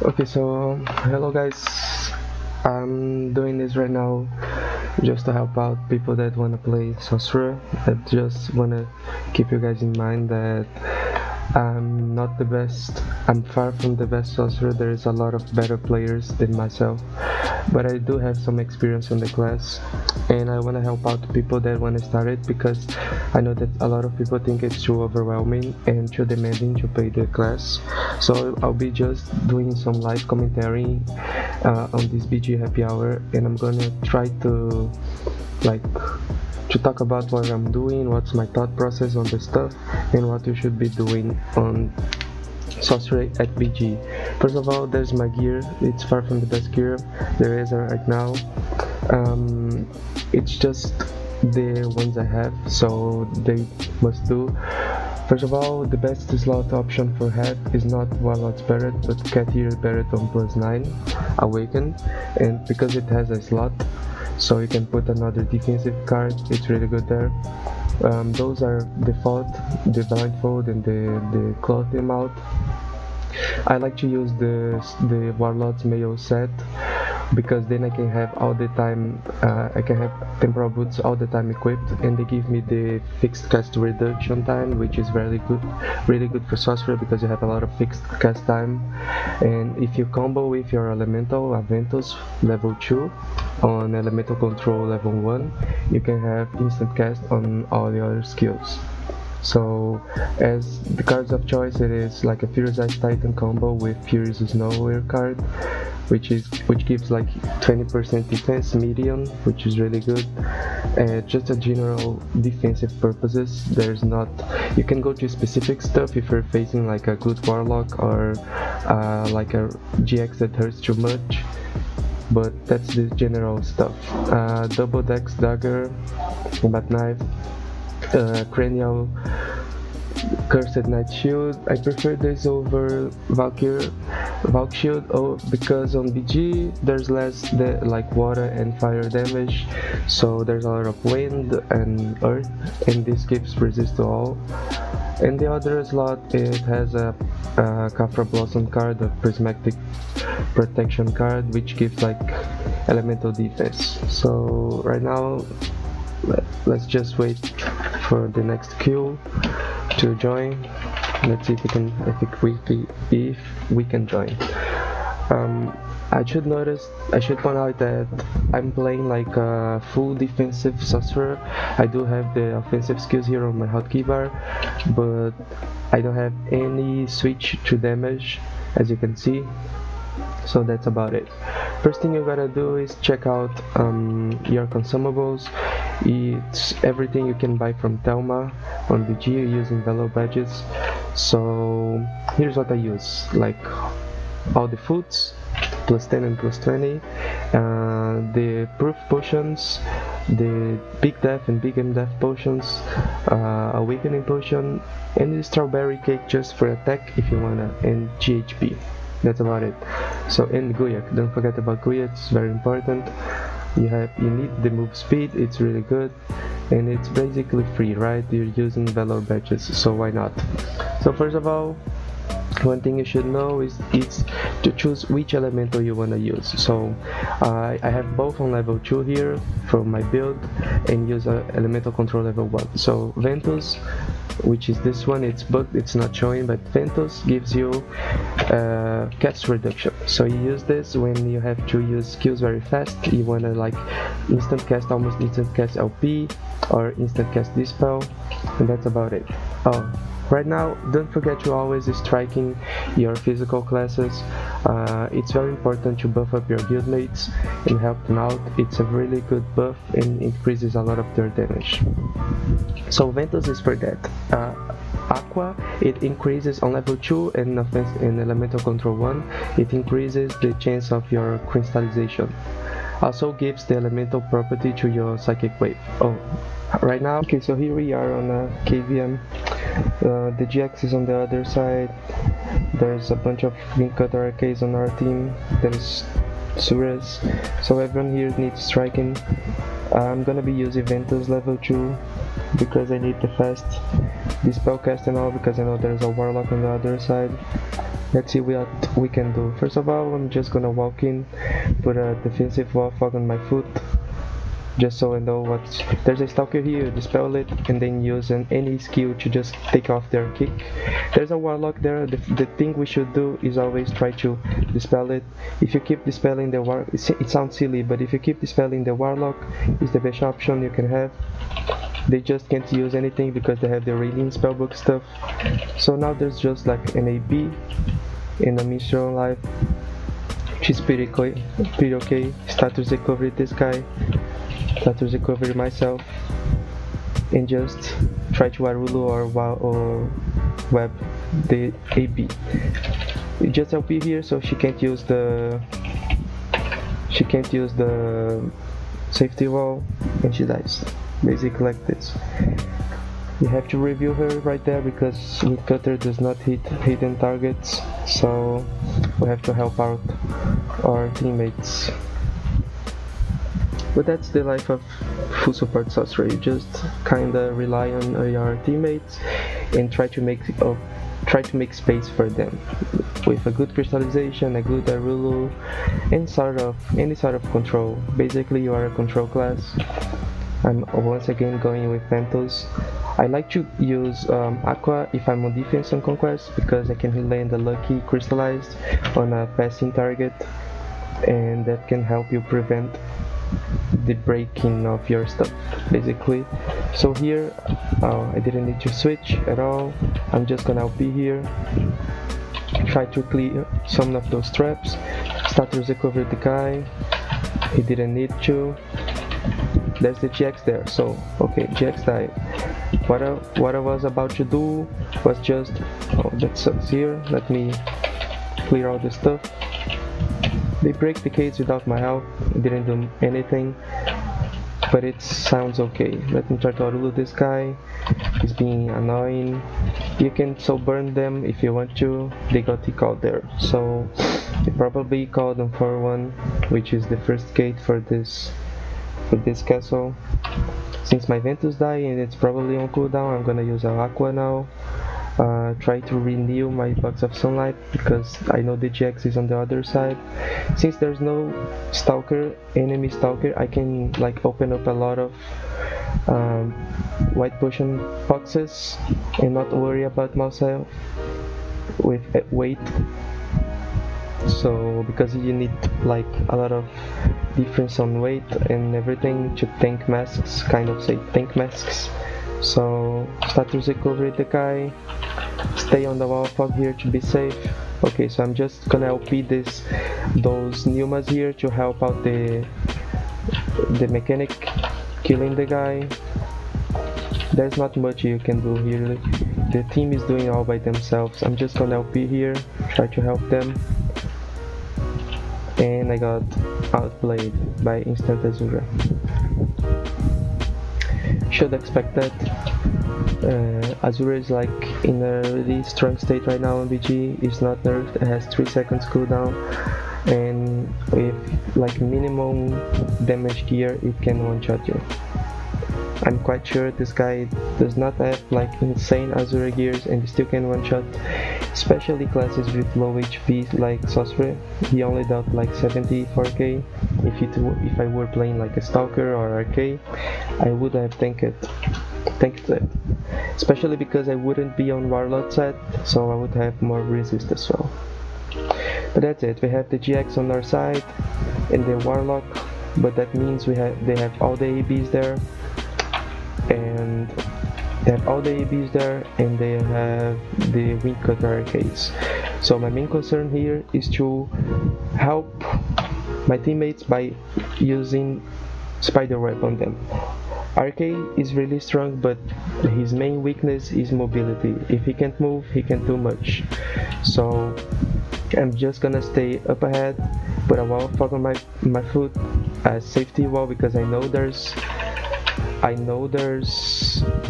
Okay, so hello guys. I'm doing this right now just to help out people that want to play Sorcerer. I just want to keep you guys in mind that I'm not the best. I'm far from the best Sorcerer. There is a lot of better players than myself, but I do have some experience in the class, and I want to help out people that want to start it because I know that a lot of people think it's too overwhelming and too demanding to play the class. So I'll be just doing some live commentary on this BG happy hour, and I'm gonna try to like to talk about what I'm doing, what's my thought process on the stuff, and what you should be doing on Sorcerer at BG. First of all, there's my gear. It's far from the best gear there is right now. It's just the ones I have, so they must do. First of all, the best slot option for head is not Warlord's Barret, but Cat Ear Barret on +9 Awaken, and because it has a slot, so you can put another defensive card, it's really good there. Those are default, the blindfold and the cloth them out. I like to use the Warlord's Mayo set because then I can have all the time, I can have temporal boots all the time equipped, and they give me the fixed cast reduction time, which is really good for Sorcerer because you have a lot of fixed cast time. And if you combo with your Elemental Aventus level 2 on Elemental Control level 1, you can have instant cast on all your skills. So as the cards of choice, it is like a Furious Ice Titan combo with Furious Snowware card, which gives like 20% defense medium, which is really good. Just a general defensive purposes. There's not, you can go to specific stuff if you're facing like a good warlock or like a GX that hurts too much, but that's the general stuff. Double Dex Dagger, Combat Knife, Cranial Cursed Knight Shield. I prefer this over Valk Shield because on BG there's less like water and fire damage, so there's a lot of wind and earth, and this gives resist to all. And the other slot, it has a Kafra Blossom card, a Prismatic Protection card, which gives like elemental defense. So right now, let's just wait for the next queue to join. Let's see if we can, if we can join. I should point out that I'm playing like a full defensive sorcerer. I do have the offensive skills here on my hotkey bar, but I don't have any switch to damage, as you can see. So that's about it. First thing you gotta do is check out your consumables. It's everything you can buy from Thelma on BG using Velo badges. So here's what I use, like all the foods, +10 and +20, the proof potions, the big death and big M death potions, awakening potion, and the strawberry cake just for attack if you wanna, and GHP. That's about it. So, and Guyak, don't forget about Guyak, it's very important. You need the move speed, it's really good, and it's basically free, right? You're using Valor badges, so why not? So first of all, one thing you should know is it's to choose which elemental you want to use. So I have both on level 2 here from my build, and use elemental control level 1. So Ventus, which is this one, it's bugged, it's not showing, but Ventus gives you cast reduction. So you use this when you have to use skills very fast. You want to like almost instant cast LP or instant cast Dispel, and that's about it. Oh, right now, don't forget to always striking your physical classes. It's very important to buff up your guildmates and help them out. It's a really good buff and increases a lot of their damage. So Ventus is for that. Aqua, it increases on level 2 and offense and elemental control 1. It increases the chance of your crystallization. Also gives the elemental property to your psychic wave. Oh, right now, okay, so here we are on a KVM. The GX is on the other side. There's a bunch of Green Cutter RKs on our team. There's Suras. So everyone here needs striking. I'm gonna be using Ventus level 2 because I need the fast dispel cast and all, because I know there's a Warlock on the other side. Let's see what we can do. First of all, I'm just gonna walk in, put a defensive wall fog on my foot, just so I know what's... There's a stalker here, dispel it, and then use any skill to just take off their kick. There's a warlock there. The thing we should do is always try to dispel it. If you keep dispelling the war, it sounds silly, but if you keep dispelling the warlock, it's the best option you can have. They just can't use anything because they have the radiant spellbook stuff. So now there's just like an AB and a mission life, which is pretty okay. Status recovery this guy, status recovery myself, and just try to Arulu or web the AB. We just LP here, so she can't use the safety wall, and she dies. Basically like this. You have to review her right there because Woodcutter does not hit hidden targets, so we have to help out our teammates. But that's the life of full support sorcerer. You just kinda rely on your teammates and try to make space for them with a good crystallization, a good Arulu, and any sort of control. Basically, you are a control class. I'm once again going with Ventus. I like to use Aqua if I'm on defense on Conquest because I can land a lucky crystallized on a passing target, and that can help you prevent the breaking of your stuff, basically. So here, I didn't need to switch at all. I'm just gonna LP here, try to clear some of those traps, start to recover the guy. He didn't need to. There's the GX there, so okay, GX died. What I was about to do was just, oh, that sucks here. Let me clear all this stuff. They break the cage without my help. It didn't do anything, but it sounds okay. Let me try to Arulu this guy. He's being annoying. You can so burn them if you want to. They got called there, so they probably called on 4-1, which is the first gate for this castle. Since my Ventus died and it's probably on cooldown, I'm gonna use our Aqua now. Try to renew my Box of Sunlight because I know the GX is on the other side. Since there's no enemy stalker, I can like open up a lot of white potion boxes and not worry about myself with weight. So because you need like a lot of difference on weight and everything to tank masks, tank masks. So start to recover the guy, stay on the wall fog here to be safe. Okay, so I'm just gonna LP those Numas here to help out the mechanic killing the guy. There's not much you can do here. The team is doing all by themselves. I'm just gonna LP here, try to help them. And I got outplayed by Instant Azura. Should expect that. Azura is like in a really strong state right now on BG. It's not nerfed, it has 3 seconds cooldown, and with like minimum damage gear it can one-shot you. I'm quite sure this guy does not have like insane Azura gears and still can one-shot, especially classes with low HP like Sorcerer. He only dealt like 74k. If I were playing like a Stalker or RK, I would have tanked it. Especially because I wouldn't be on Warlord set, so I would have more resist as well. But that's it. We have the GX on our side and the Warlock, but that means they have all the ABs there, and they have the Windcutter arcades. So my main concern here is to help my teammates by using Spiderweb on them. RK is really strong, but his main weakness is mobility. If he can't move, he can't do much. So I'm just gonna stay up ahead, put a wall fog on my foot, a safety wall, because I know there's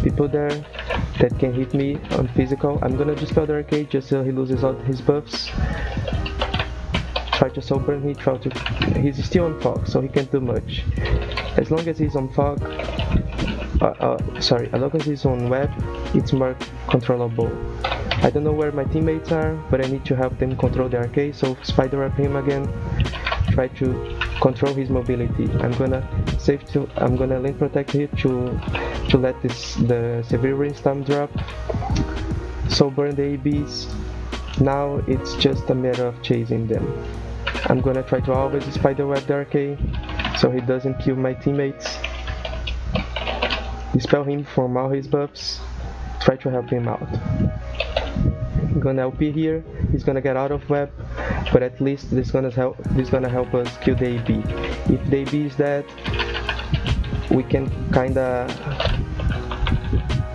people there that can hit me on physical. I'm gonna dispel the arcade just so he loses all his buffs. Try to soul burn him, he's still on fog, so he can't do much. As long as he's on fog, as long as he's on web, it's more controllable. I don't know where my teammates are, but I need to help them control the arcade, so spider up him again, try to control his mobility. I'm gonna link protect here to let the severe rainstorm drop, so burn the ABs. Now it's just a matter of chasing them. I'm gonna try to always spiderweb the arcade so he doesn't kill my teammates. Dispel him from all his buffs, try to help him out. I'm gonna LP here, he's gonna get out of web, but at least this is gonna help us kill the AB. If the AB is dead, we can kinda...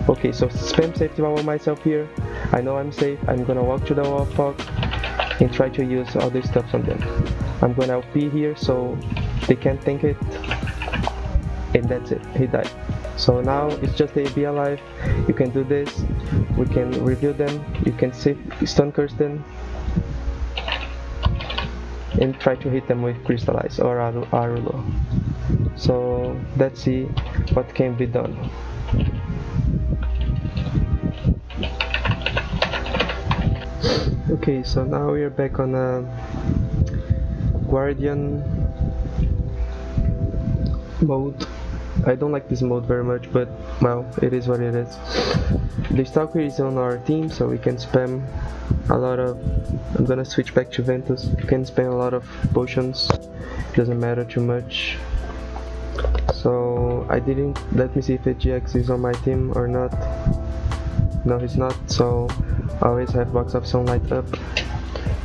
Okay, so spam safety valve on myself here. I know I'm safe, I'm gonna walk to the wall of fog and try to use all this stuff on them. I'm gonna LP here so they can't tank it, and that's it, he died. So now it's just a be alive. You can do this, we can review them, you can stun curse them and try to hit them with crystallize or Arulo. So let's see what can be done. Okay, so now we are back on a Guardian mode. I don't like this mode very much, but well, it is what it is. The Stalker is on our team, so we can spam a lot of... I'm gonna switch back to Ventus. You can spam a lot of potions, doesn't matter too much. So I didn't... Let me see if the GX is on my team or not. No, he's not, so I always have Box of Sunlight up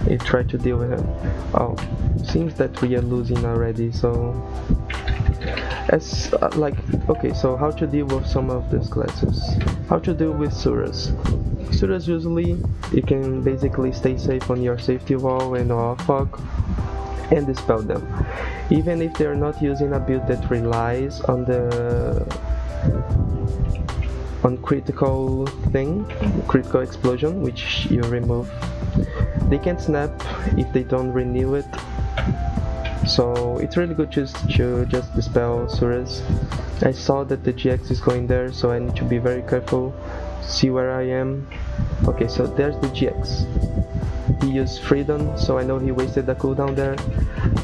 and try to deal with him. Oh, seems that we are losing already, so... Okay, so how to deal with some of these classes. How to deal with Suras. Suras usually, you can basically stay safe on your safety wall and fog and dispel them. Even if they're not using a build that relies on critical explosion, which you remove. They can snap if they don't renew it. So it's really good to just dispel Suras. I saw that the GX is going there, so I need to be very careful, see where I am. Okay, so there's the GX. He used Freedom, so I know he wasted the cooldown there.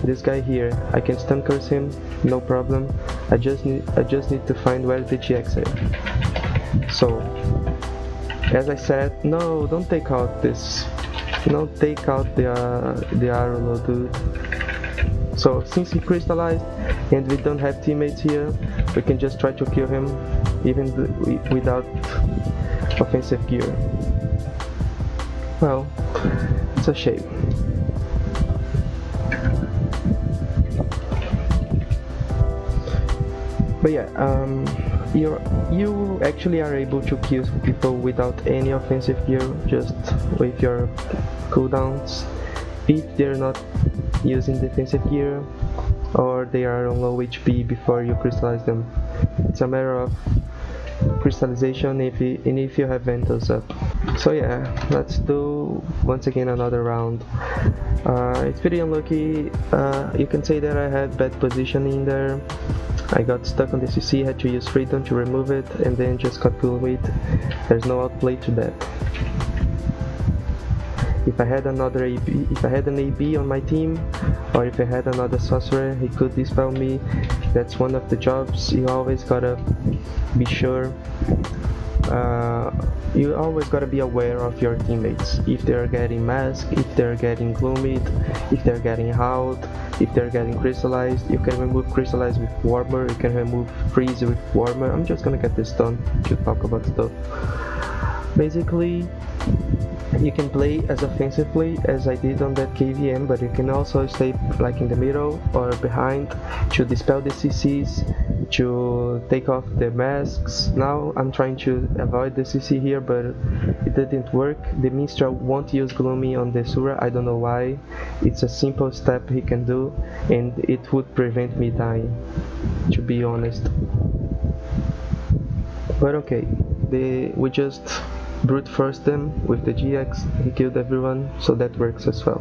This guy here, I can stun curse him, no problem. I just need to find where the GX is. So, as I said, no, don't take out this. Don't take out the Arulo, dude. So since he crystallized and we don't have teammates here, we can just try to kill him even without offensive gear. Well, it's a shame. But yeah, you actually are able to kill people without any offensive gear, just with your cooldowns, if they're not using defensive gear or they are on low HP before you crystallize them. It's a matter of crystallization if you have Ventus up. So yeah, let's do once again another round. It's pretty unlucky. You can say that I had bad positioning there. I got stuck on the CC, had to use Freedom to remove it, and then just got bullied. There's no outplay to that. If I had another AB, if I had an AB on my team, or if I had another sorcerer, he could dispel me. That's one of the jobs. You always gotta be sure. You always gotta be aware of your teammates. If they're getting masked, if they're getting gloomied, if they're getting howled, if they're getting crystallized. You can remove crystallized with warmer. You can remove freeze with warmer. I'm just gonna get this done to talk about stuff. Basically, you can play as offensively as I did on that KVM, but you can also stay like in the middle or behind to dispel the CCs, to take off the masks. Now I'm trying to avoid the CC here, but it didn't work. The Minstrel won't use Gloomy on the Sura, I don't know why. It's a simple step he can do and it would prevent me dying, to be honest. But okay, we just brute force them with the GX. He killed everyone, so that works as well.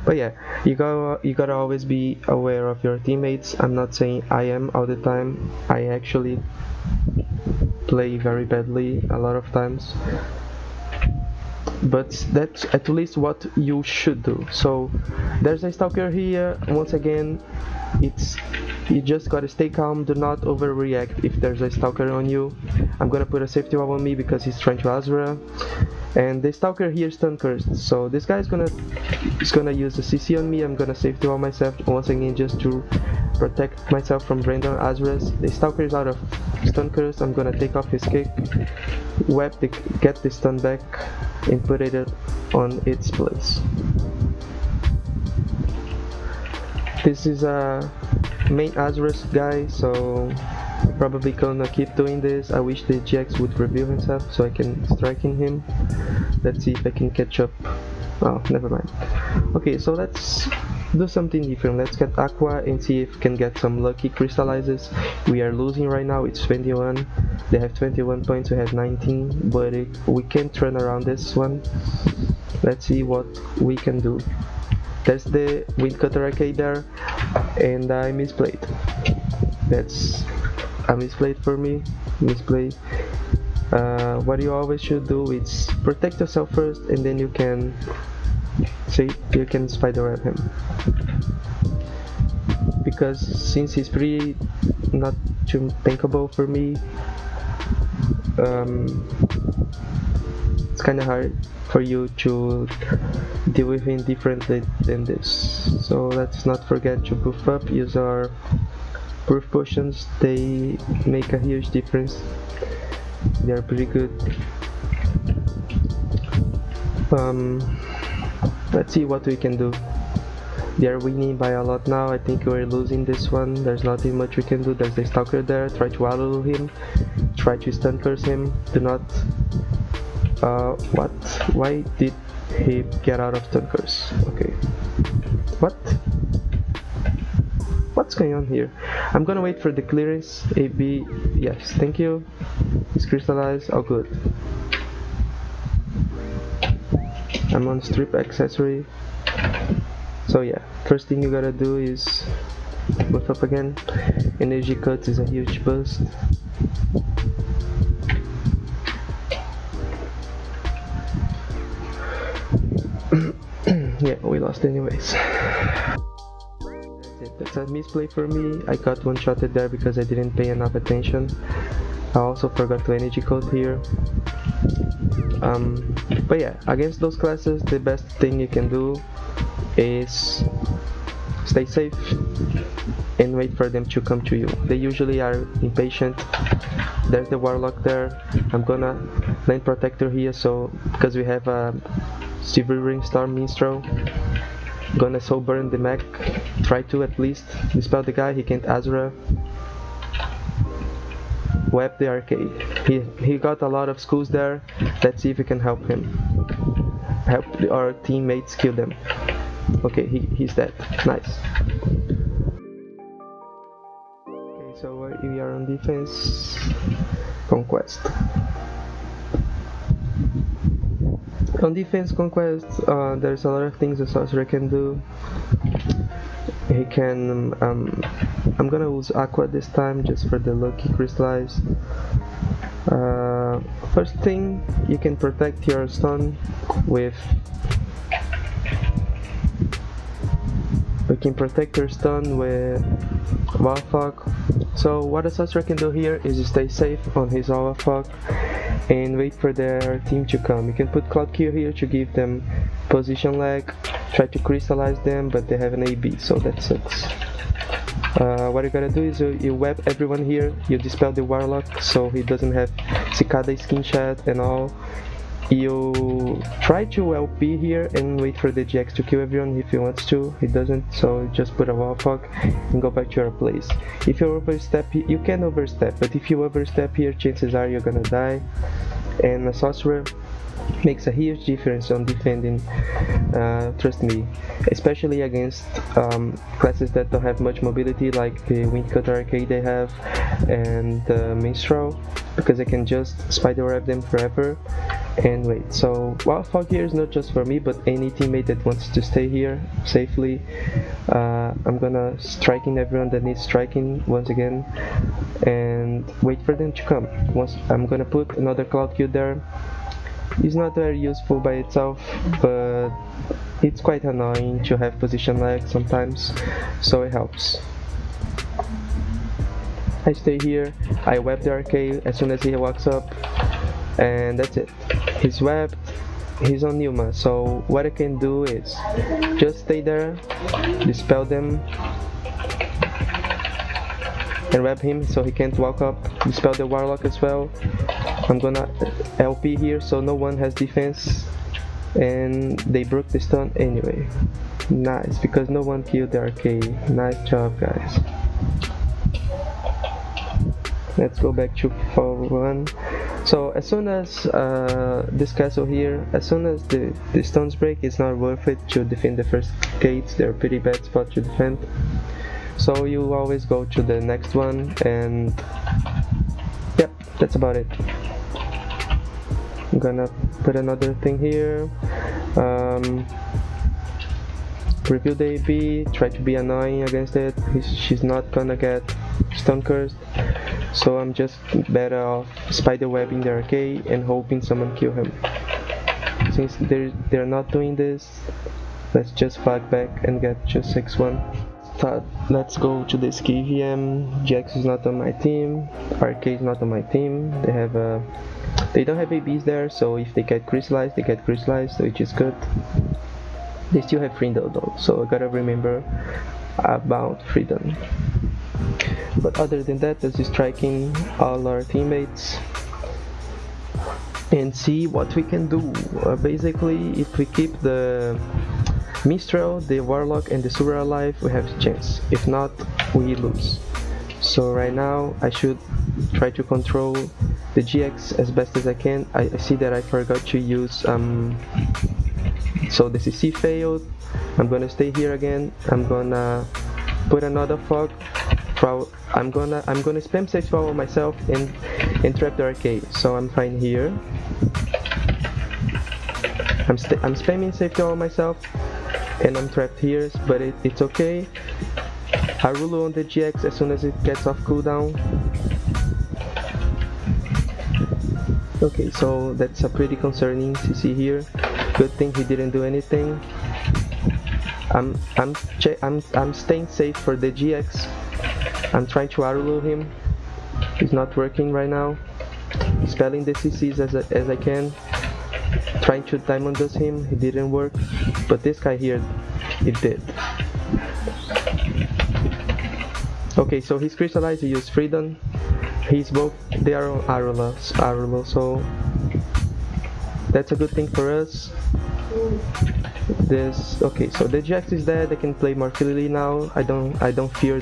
But yeah, you gotta always be aware of your teammates. I'm not saying I am all the time. I actually play very badly a lot of times. but that's at least what you should do. So there's a stalker here. Once again, you just gotta stay calm, do not overreact if there's a stalker on you. I'm gonna put a safety wall on me because he's trying to Azura, and the stalker here is stun cursed, so this guy is gonna use the CC on me. I'm gonna safety wall myself once again just to protect myself from random Azuras. The stalker is out of stun curse. I'm gonna take off his kick, get the stun back, and put it on its place. This is a main Azurus guy, so probably gonna keep doing this. I wish the GX would reveal himself so I can strike in him. Let's see if I can catch up. Oh, never mind. Okay, so let's do something different. Let's get Aqua and see if we can get some lucky crystallizes. We are losing right now. It's 21. They have 21 points, we have 19, but we can turn around this one. Let's see what we can do. There's the Windcutter Arcade there, and I misplayed. That's a misplayed for me. Misplay. What you always should do is protect yourself first, and then you can spider web him. Because since he's pretty not too tankable for me, it's kind of hard for you to deal with him differently than this. So let's not forget to buff up, use our proof potions. They make a huge difference. They are pretty good. Let's see what we can do. They are winning by a lot now. I think we're losing this one. There's nothing much we can do. There's the stalker there. Try to auto him. Try to stun curse him. Do not. What? Why did he get out of stun curse? Okay. What? What's going on here? I'm gonna wait for the clearance. AB. Yes. Thank you. It's crystallized. Oh, good. I'm on strip accessory. So yeah, first thing you gotta do is buff up again. Energy cut is a huge boost. Yeah, we lost anyways. That's it. That's a misplay for me. I got one-shotted there because I didn't pay enough attention. I also forgot to energy code here. But yeah, against those classes, the best thing you can do is stay safe and wait for them to come to you. They usually are impatient. There's the warlock there. I'm gonna land protector here, so because we have a Silver Storm Minstrel, gonna soul burn the mech. Try to at least dispel the guy. He can't Azura. Web the arcade. He got a lot of schools there. Let's see if we can help him. Help our teammates kill them. Okay, he's dead. Nice. Okay, so we are on defense. Conquest. On defense Conquest, there's a lot of things the sorcerer can do. He can, I'm gonna use Aqua this time just for the lucky crystallize. First thing, you can protect your stun with, Wallfog. So what a sorcerer can do here is stay safe on his Wallfog and wait for their team to come. You can put Cloud Q here to give them position lag, try to crystallize them, but they have an AB, so that sucks. What you gotta do is you web everyone here, you dispel the warlock so he doesn't have Cicada skin shot and all. You try to LP here and wait for the GX to kill everyone if he wants to. He doesn't, so just put a wall fog and go back to your place. If you overstep, you can overstep, but if you overstep here, chances are you're gonna die. And a sorcerer makes a huge difference on defending, trust me, especially against classes that don't have much mobility like the Windcutter Arcade they have and the Minstrel, because I can just spider web them forever and wait. So Wild Fog here is not just for me but any teammate that wants to stay here safely. I'm gonna striking everyone that needs striking once again and wait for them to come. I'm gonna put another Cloud Q there. It's not very useful by itself, but it's quite annoying to have position lag sometimes, so it helps. I stay here, I web the arcade as soon as he walks up, and that's it. He's webbed, he's on Numa, so what I can do is just stay there, dispel them, and web him so he can't walk up, dispel the Warlock as well. I'm gonna LP here so no one has defense, and they broke the stun anyway. Nice, because no one killed the arcade. Nice job, guys. Let's go back to 4-1. So as soon as this castle here, as soon as the stones break, it's not worth it to defend the first gates. They're a pretty bad spot to defend. So you always go to the next one, and yep, that's about it. I'm gonna put another thing here. Review the AB, try to be annoying against it. She's not gonna get stun cursed, so I'm just better off spiderwebbing the arcade and hoping someone kill him. Since they're not doing this, let's just flag back and get to 6-1. Let's go to this KVM. Jax is not on my team, Arcade is not on my team. They don't have ABs there, so if they get crystallized, they get crystallized, which is good. They still have freedom though, so I gotta remember about freedom. But other than that, let's just striking all our teammates and see what we can do. Basically, if we keep the Mistral, the Warlock and the Sorcerer alive, we have a chance. If not, we lose. So right now I should try to control the GX as best as I can. I see that I forgot to use so the CC failed. I'm gonna stay here again. I'm gonna put another fog. I'm gonna spam safe power myself and trap the arcade. So I'm fine here. I'm spamming safe power myself, and I'm trapped here, but it's okay. Harulu on the GX as soon as it gets off cooldown. Okay, so that's a pretty concerning CC here. Good thing he didn't do anything. I'm staying safe for the GX. I'm trying to Harulu him. It's not working right now. Spelling the CCs as I can. Trying to diamond dust him, it didn't work, but this guy here, it did. Okay, so he's crystallized, he used freedom. He's both, they are on Arula, so that's a good thing for us. Okay, so the Jax is dead, I can play more freely now. I don't fear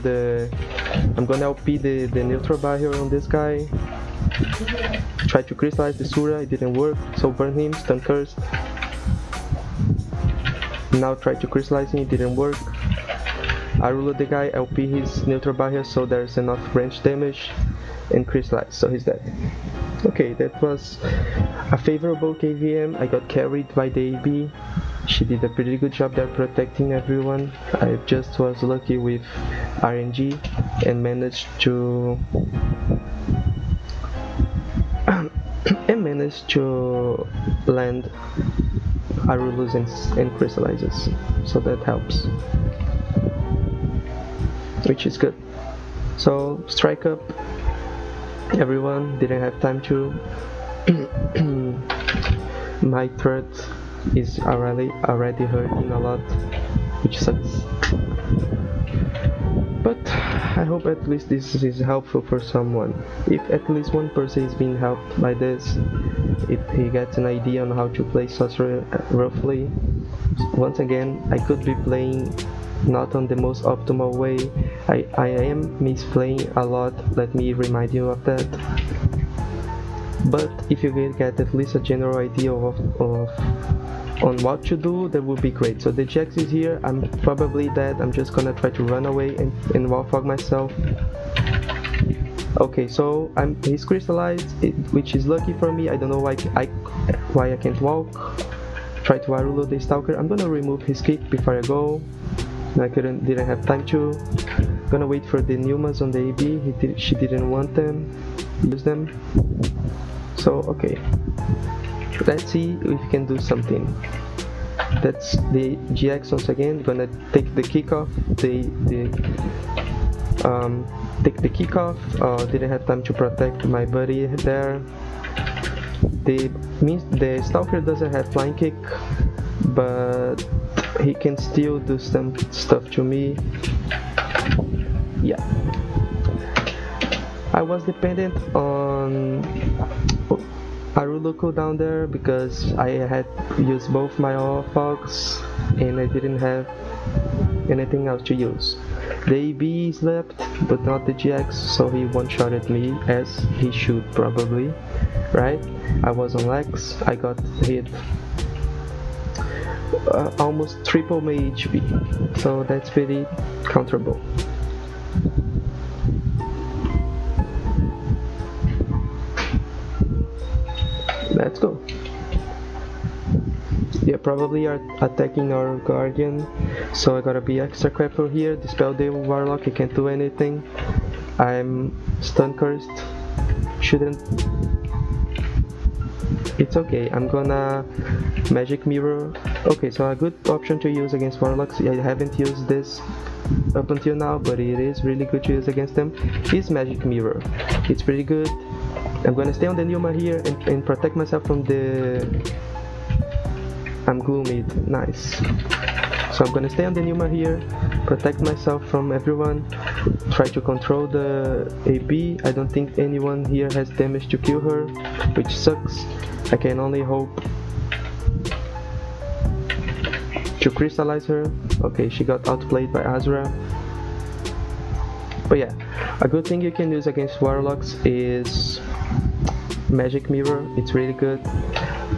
I'm gonna LP the neutral barrier on this guy. Tried to crystallize the Sura, it didn't work, so burn him, stun cursed. Now try to crystallize him, it didn't work. I ruled the guy, LP his neutral barrier so there's enough range damage, and crystallize, so he's dead. Okay, that was a favorable KVM. I got carried by the AB. She did a pretty good job there protecting everyone. I just was lucky with RNG and managed to land Arulus and crystallizes, so that helps, which is good. So strike up, everyone didn't have time to. My threat is already hurting a lot, which sucks. But I hope at least this is helpful for someone. If at least one person is being helped by this, if he gets an idea on how to play Sorcerer roughly. Once again, I could be playing not on the most optimal way. I am misplaying a lot, let me remind you of that. But if you get at least a general idea on what to do, that would be great. So the Jax is here, I'm probably dead. I'm just gonna try to run away and wall fog myself. Okay, so he's crystallized, which is lucky for me. I don't know why I can't walk. Try to Arulu the Stalker. I'm gonna remove his kick before I go. I didn't have time to. Gonna wait for the Numas on the AB. She didn't want them. Use them. So okay. let's see if we can do something. That's the GX once again. Gonna take the kickoff. Take the kickoff. Didn't have time to protect my buddy there. The Stalker doesn't have flying kick, but he can still do some stuff to me. Yeah. I was dependent on Aruluku down there because I had used both my fogs and I didn't have anything else to use. The AB slept, but not the GX, so he one-shotted me as he should probably, right? I was on Lex, I got hit almost triple my HP, so that's pretty counterable. Let's go. Yeah, probably are attacking our Guardian, so I gotta be extra careful here. Dispel the Warlock, he can't do anything. I'm stun cursed. Shouldn't. It's okay, I'm gonna Magic Mirror. Okay, so a good option to use against Warlocks. I haven't used this up until now, but it is really good to use against them. Is Magic Mirror. It's pretty good. I'm gonna stay on the Numa here and protect myself from the... I'm gloomy, nice. So I'm gonna stay on the Numa here, protect myself from everyone, try to control the AB. I don't think anyone here has damage to kill her, which sucks. I can only hope to crystallize her. Okay, she got outplayed by Azra. But yeah, a good thing you can use against Warlocks is Magic Mirror. It's really good.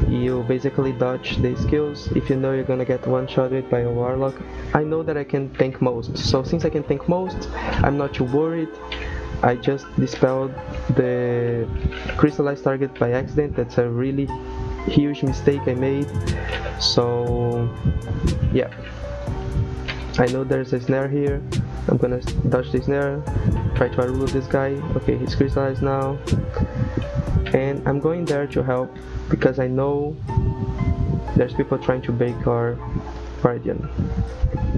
You basically dodge the skills if you know you're gonna get one-shotted by a Warlock. I know that I can tank most, so since I can tank most, I'm not too worried. I just dispelled the crystallized target by accident. That's a really huge mistake I made. So yeah, I know there's a snare here. I'm gonna dodge the snare, try to Arulu this guy. Okay, he's crystallized now. And I'm going there to help because I know there's people trying to bake our Guardian.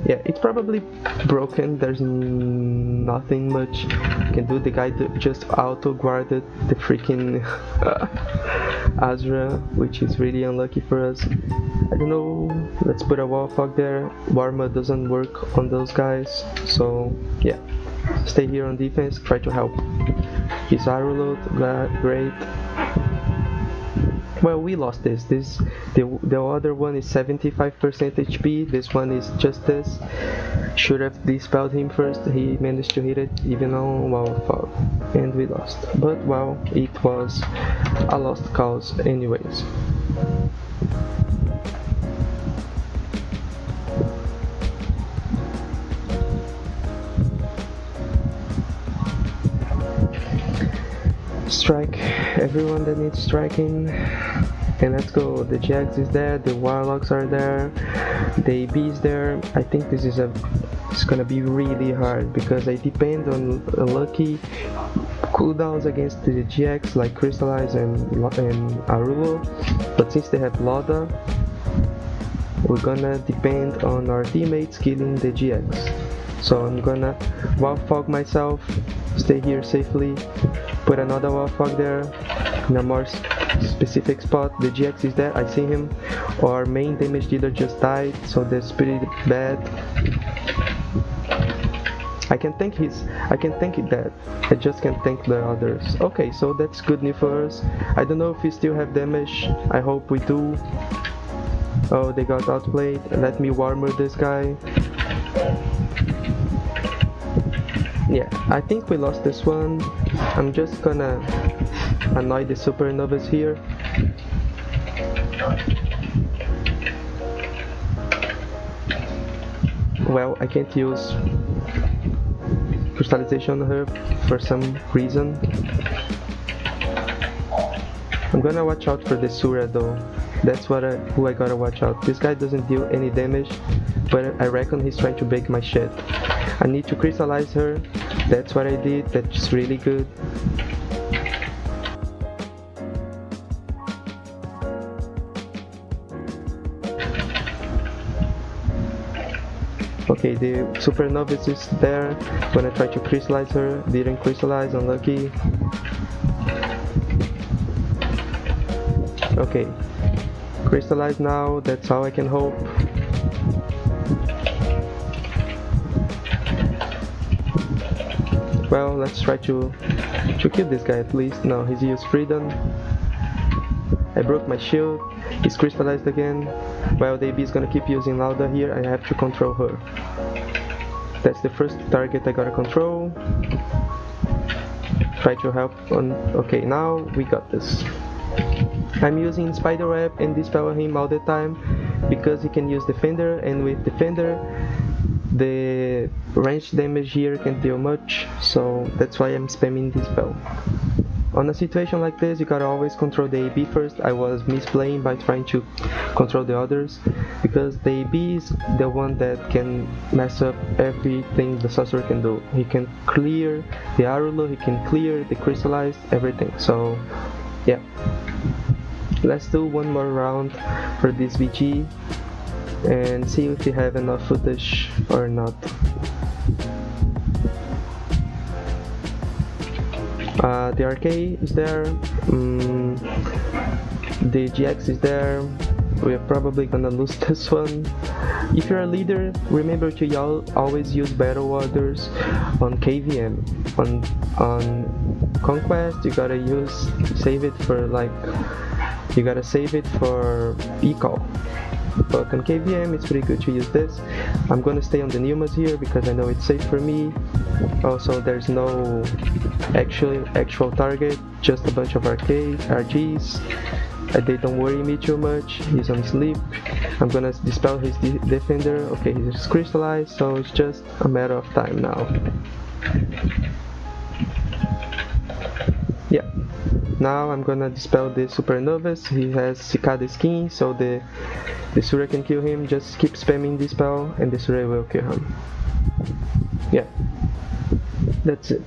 Yeah, it's probably broken. There's nothing much you can do. The guy just auto-guarded the freaking Azra, which is really unlucky for us. I don't know, let's put a wall fog there. Warma doesn't work on those guys, so yeah. Stay here on defense, try to help. His arrow load, great. Well, we lost this. The other one is 75% HP. This one is just this. Should have dispelled him first. He managed to hit it even on wall fog, and we lost. But well, it was a lost cause anyways. Strike everyone that needs striking, and let's go. The Jags is there, the Warlocks are there, the AB is there. I think it's gonna be really hard because I depend on lucky cooldowns against the GX like Crystallize and Arulu, but since they have Loda, we're gonna depend on our teammates killing the GX. So I'm gonna wall fog myself, stay here safely, put another wall fog there in a more specific spot. The GX is there, I see him. Our main damage dealer just died, so that's pretty bad. I can tank it dead. I just can't tank the others. Okay, so that's good news for us. I don't know if we still have damage. I hope we do. Oh, they got outplayed. Let me warmer this guy. Yeah, I think we lost this one. I'm just gonna annoy the supernovas here. Well, I can't use crystallization on her for some reason. I'm gonna watch out for the Sura though. That's who I gotta watch out. This guy doesn't deal any damage, but I reckon he's trying to break my shit. I need to crystallize her. That's what I did. That's really good. Okay, the Super Novice is there. Gonna try to crystallize her. Didn't crystallize, unlucky. Okay, crystallize now, that's all I can hope. Well, let's try to kill this guy at least. No, he's used freedom. I broke my shield. He's crystallized again. Well, the AB is gonna keep using Lauda here. I have to control her. That's the first target I gotta control. Try to help on... Okay, now we got this. I'm using Spider Web and Dispel him all the time because he can use Defender, and with Defender the range damage here can't deal much, so that's why I'm spamming Dispel. On a situation like this, you gotta always control the AB first. I was misplaying by trying to control the others because the AB is the one that can mess up everything the sorcerer can do. He can clear the Arulu, he can clear the Crystallized, everything. So yeah, let's do one more round for this VG and see if we have enough footage or not. The RK is there, the GX is there. We're probably gonna lose this one. If you're a leader, remember to always use battle orders on KVM. On Conquest, you gotta save it for eCall. But on KVM, it's pretty good to use this. I'm gonna stay on the newbies here because I know it's safe for me. Also, there's no actual target, just a bunch of RGs. They don't worry me too much. He's on sleep. I'm gonna dispel his defender. Okay, he's crystallized, so it's just a matter of time now. Yeah. Now I'm gonna dispel the Super Novice. He has Cicada skin, so the Surya can kill him. Just keep spamming the spell and the Surya will kill him. Yeah, that's it.